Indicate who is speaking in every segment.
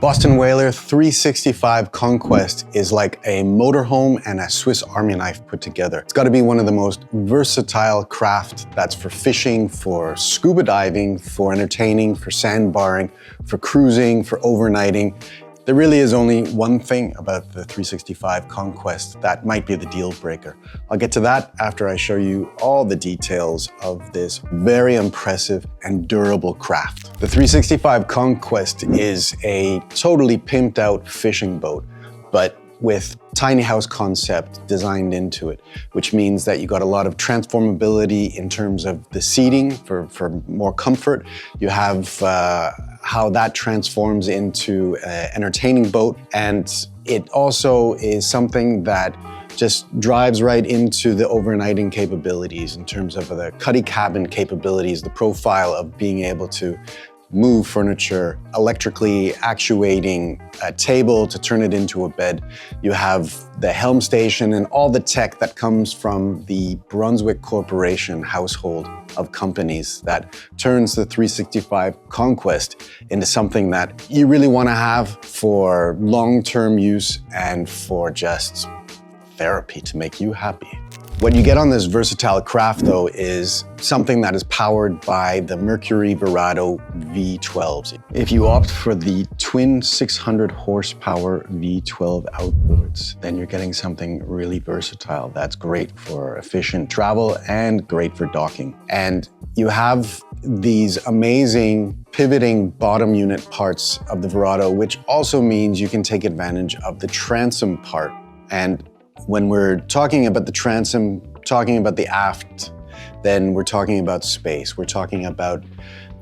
Speaker 1: Boston Whaler 365 Conquest is like a motorhome and a Swiss Army knife put together. It's got to be one of the most versatile craft that's for fishing, for scuba diving, for entertaining, for sandbarring, for cruising, for overnighting. There really is only one thing about the 365 Conquest that might be the deal breaker. I'll get to that after I show you all the details of this very impressive and durable craft. The 365 Conquest is a totally pimped out fishing boat, but with tiny house concept designed into it, which means that you got a lot of transformability in terms of the seating for more comfort. You have how that transforms into an entertaining boat. And it also is something that just drives right into the overnighting capabilities in terms of the cuddy cabin capabilities, the profile of being able to move furniture, electrically actuating a table to turn it into a bed. You have the Helm station and all the tech that comes from the Brunswick Corporation household of companies that turns the 365 Conquest into something that you really want to have for long-term use and for just therapy to make you happy. What you get on this versatile craft, though, is something that is powered by the Mercury Verado V12s. If you opt for the twin 600 horsepower V12 outboards, then you're getting something really versatile that's great for efficient travel and great for docking. And you have these amazing pivoting bottom unit parts of the Verado, which also means you can take advantage of the transom part. And when we're talking about the transom, talking about the aft, then we're talking about space. We're talking about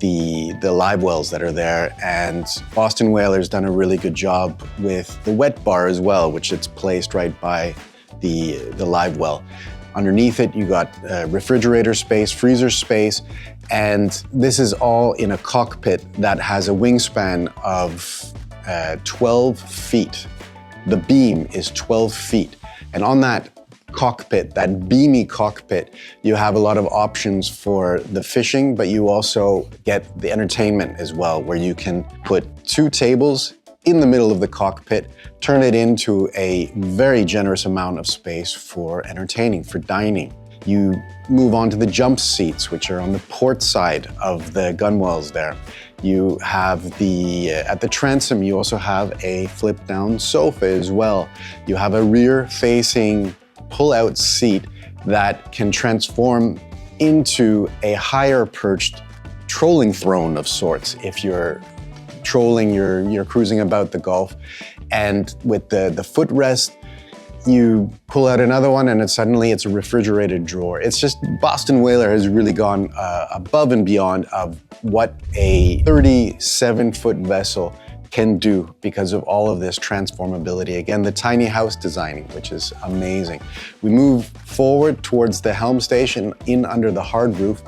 Speaker 1: the live wells that are there, and Boston Whaler's done a really good job with the wet bar as well, which it's placed right by the live well. Underneath it, you got refrigerator space, freezer space, and this is all in a cockpit that has a wingspan of 12 feet. The beam is 12 feet. And on that cockpit, that beamy cockpit, you have a lot of options for the fishing, but you also get the entertainment as well, where you can put 2 tables in the middle of the cockpit, turn it into a very generous amount of space for entertaining, for dining. You move on to the jump seats, which are on the port side of the gunwales there. You have at the transom, you also have a flip down sofa as well. You have a rear facing pull out seat that can transform into a higher perched trolling throne of sorts if you're trolling, you're cruising about the Gulf. And with the footrest, you pull out another one and suddenly it's a refrigerated drawer. It's just, Boston Whaler has really gone above and beyond of what a 37-foot vessel can do because of all of this transformability. Again, the tiny house designing, which is amazing. We move forward towards the helm station in under the hard roof,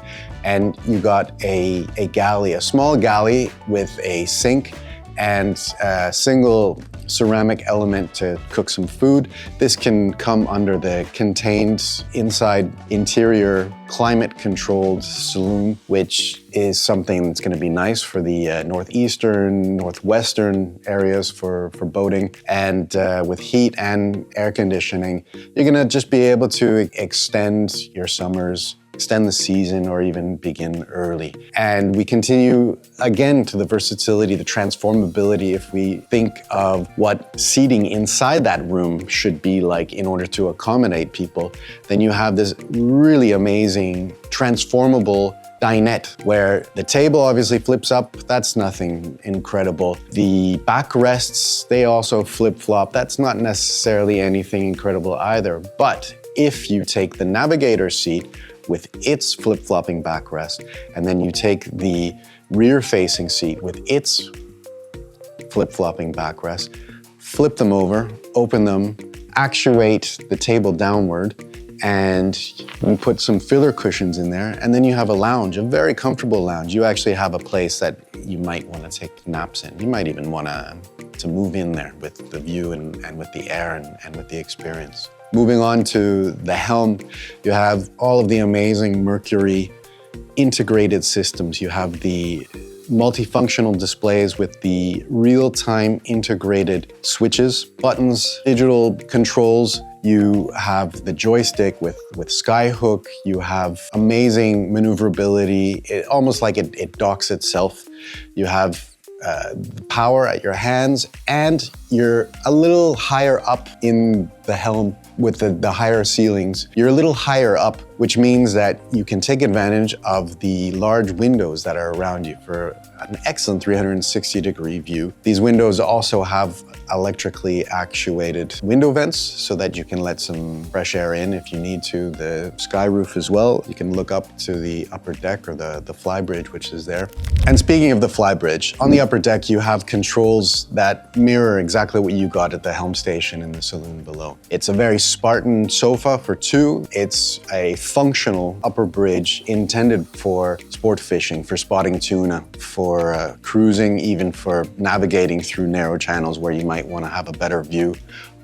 Speaker 1: and you got a galley, a small galley with a sink and a single ceramic element to cook some food. This can come under the contained inside interior climate controlled saloon, which is something that's going to be nice for the northeastern, northwestern areas for boating. And with heat and air conditioning, you're going to just be able to extend your summers, extend the season, or even begin early. And we continue again to the versatility, the transformability. If we think of what seating inside that room should be like in order to accommodate people, then you have this really amazing transformable dinette where the table obviously flips up. That's nothing incredible. The backrests, they also flip-flop. That's not necessarily anything incredible either. But if you take the navigator seat with its flip-flopping backrest, and then you take the rear-facing seat with its flip-flopping backrest, flip them over, open them, actuate the table downward, and you put some filler cushions in there, and then you have a lounge, a very comfortable lounge. You actually have a place that you might want to take naps in. You might even want to move in there with the view and with the air and with the experience. Moving on to the helm, you have all of the amazing Mercury integrated systems. You have the multifunctional displays with the real-time integrated switches, buttons, digital controls. You have the joystick with Skyhook. You have amazing maneuverability. Almost like it docks itself. You have the power at your hands, and you're a little higher up in the helm with the higher ceilings. You're a little higher up, which means that you can take advantage of the large windows that are around you for an excellent 360-degree view. These windows also have electrically actuated window vents so that you can let some fresh air in if you need to. The sky roof as well. You can look up to the upper deck or the Flybridge, which is there. And speaking of the Flybridge, on the upper deck you have controls that mirror exactly what you got at the helm station in the saloon below. It's a very Spartan sofa for two. It's a functional upper bridge intended for sport fishing, for spotting tuna, for cruising, even for navigating through narrow channels where you might want to have a better view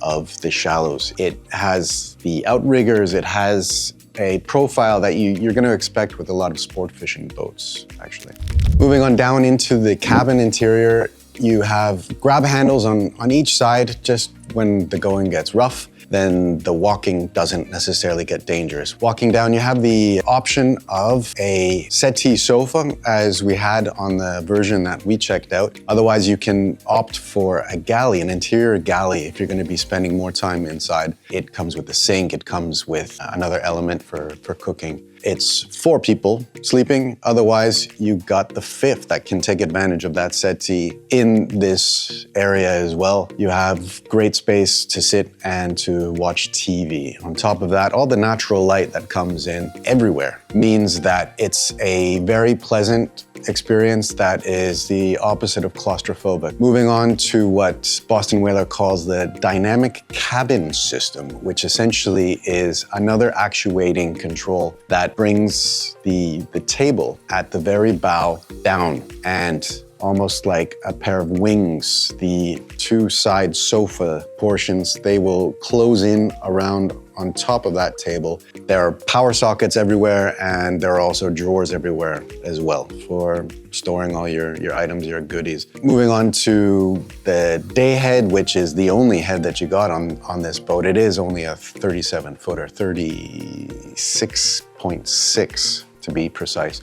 Speaker 1: of the shallows. It has the outriggers, it has a profile that you're going to expect with a lot of sport fishing boats, actually. Moving on down into the cabin interior, you have grab handles on each side just when the going gets rough. Then the walking doesn't necessarily get dangerous. Walking down, you have the option of a settee sofa, as we had on the version that we checked out. Otherwise, you can opt for a galley, an interior galley, if you're going to be spending more time inside. It comes with a sink, it comes with another element for cooking. It's 4 people sleeping. Otherwise, you got the 5th that can take advantage of that settee in this area as well. You have great space to sit and to watch TV. On top of that, all the natural light that comes in everywhere means that it's a very pleasant experience that is the opposite of claustrophobic. Moving on to what Boston Whaler calls the dynamic cabin system, which essentially is another actuating control that brings the table at the very bow down, and almost like a pair of wings, the 2 side sofa portions, they will close in around on top of that table. There are power sockets everywhere, and there are also drawers everywhere as well for storing all your items, your goodies. Moving on to the day head, which is the only head that you got on this boat. It is only a 37-footer, 36.6 to be precise.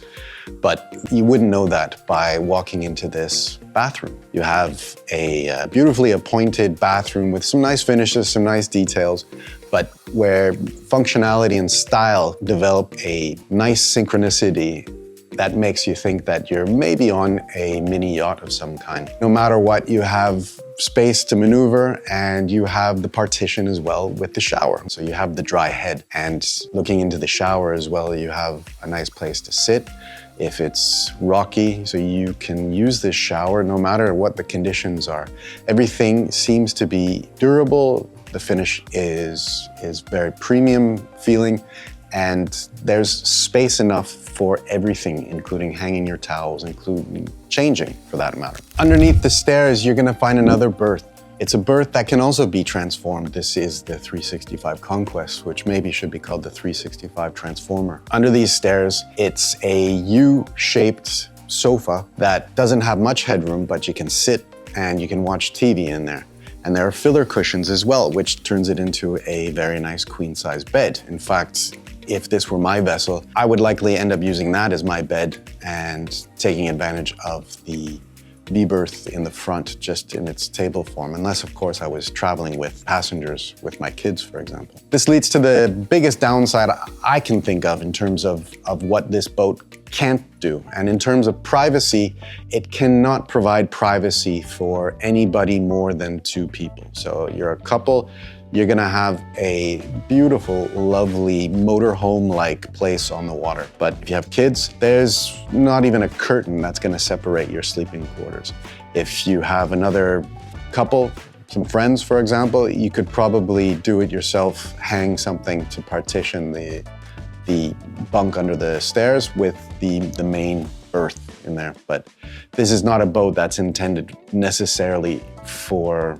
Speaker 1: But you wouldn't know that by walking into this bathroom. You have a beautifully appointed bathroom with some nice finishes, some nice details, but where functionality and style develop a nice synchronicity that makes you think that you're maybe on a mini yacht of some kind. No matter what, you have space to maneuver, and you have the partition as well with the shower. So you have the dry head, and looking into the shower as well, you have a nice place to sit if it's rocky, so you can use this shower no matter what the conditions are. Everything seems to be durable. The finish is very premium feeling, and there's space enough for everything, including hanging your towels, including changing for that matter. Underneath the stairs, you're gonna find another berth. It's a berth that can also be transformed. This is the 365 Conquest, which maybe should be called the 365 Transformer. Under these stairs, it's a U-shaped sofa that doesn't have much headroom, but you can sit and you can watch TV in there. And there are filler cushions as well, which turns it into a very nice queen-size bed. In fact, if this were my vessel, I would likely end up using that as my bed and taking advantage of the V-berth in the front just in its table form, unless of course I was traveling with passengers, with my kids, for example. This leads to the biggest downside I can think of in terms of what this boat can't do. And in terms of privacy, it cannot provide privacy for anybody more than 2 people. So you're a couple, you're gonna have a beautiful, lovely motorhome-like place on the water. But if you have kids, there's not even a curtain that's gonna separate your sleeping quarters. If you have another couple, some friends, for example, you could probably do it yourself, hang something to partition the bunk under the stairs with the main berth in there. But this is not a boat that's intended necessarily for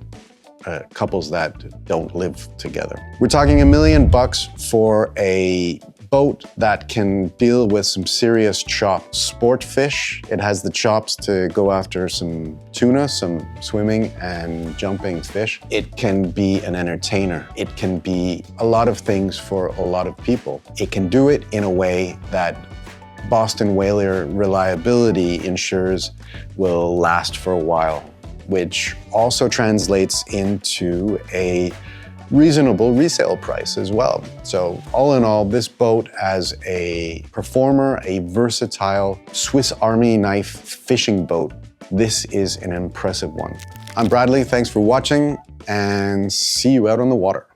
Speaker 1: couples that don't live together. We're talking $1 million for a boat that can deal with some serious chop sport fish. It has the chops to go after some tuna, some swimming and jumping fish. It can be an entertainer. It can be a lot of things for a lot of people. It can do it in a way that Boston whaler reliability ensures will last for a while, which also translates into a reasonable resale price as well. So all in all, this boat as a performer, a versatile Swiss Army knife fishing boat, this is an impressive one. I'm Bradley, thanks for watching, and see you out on the water.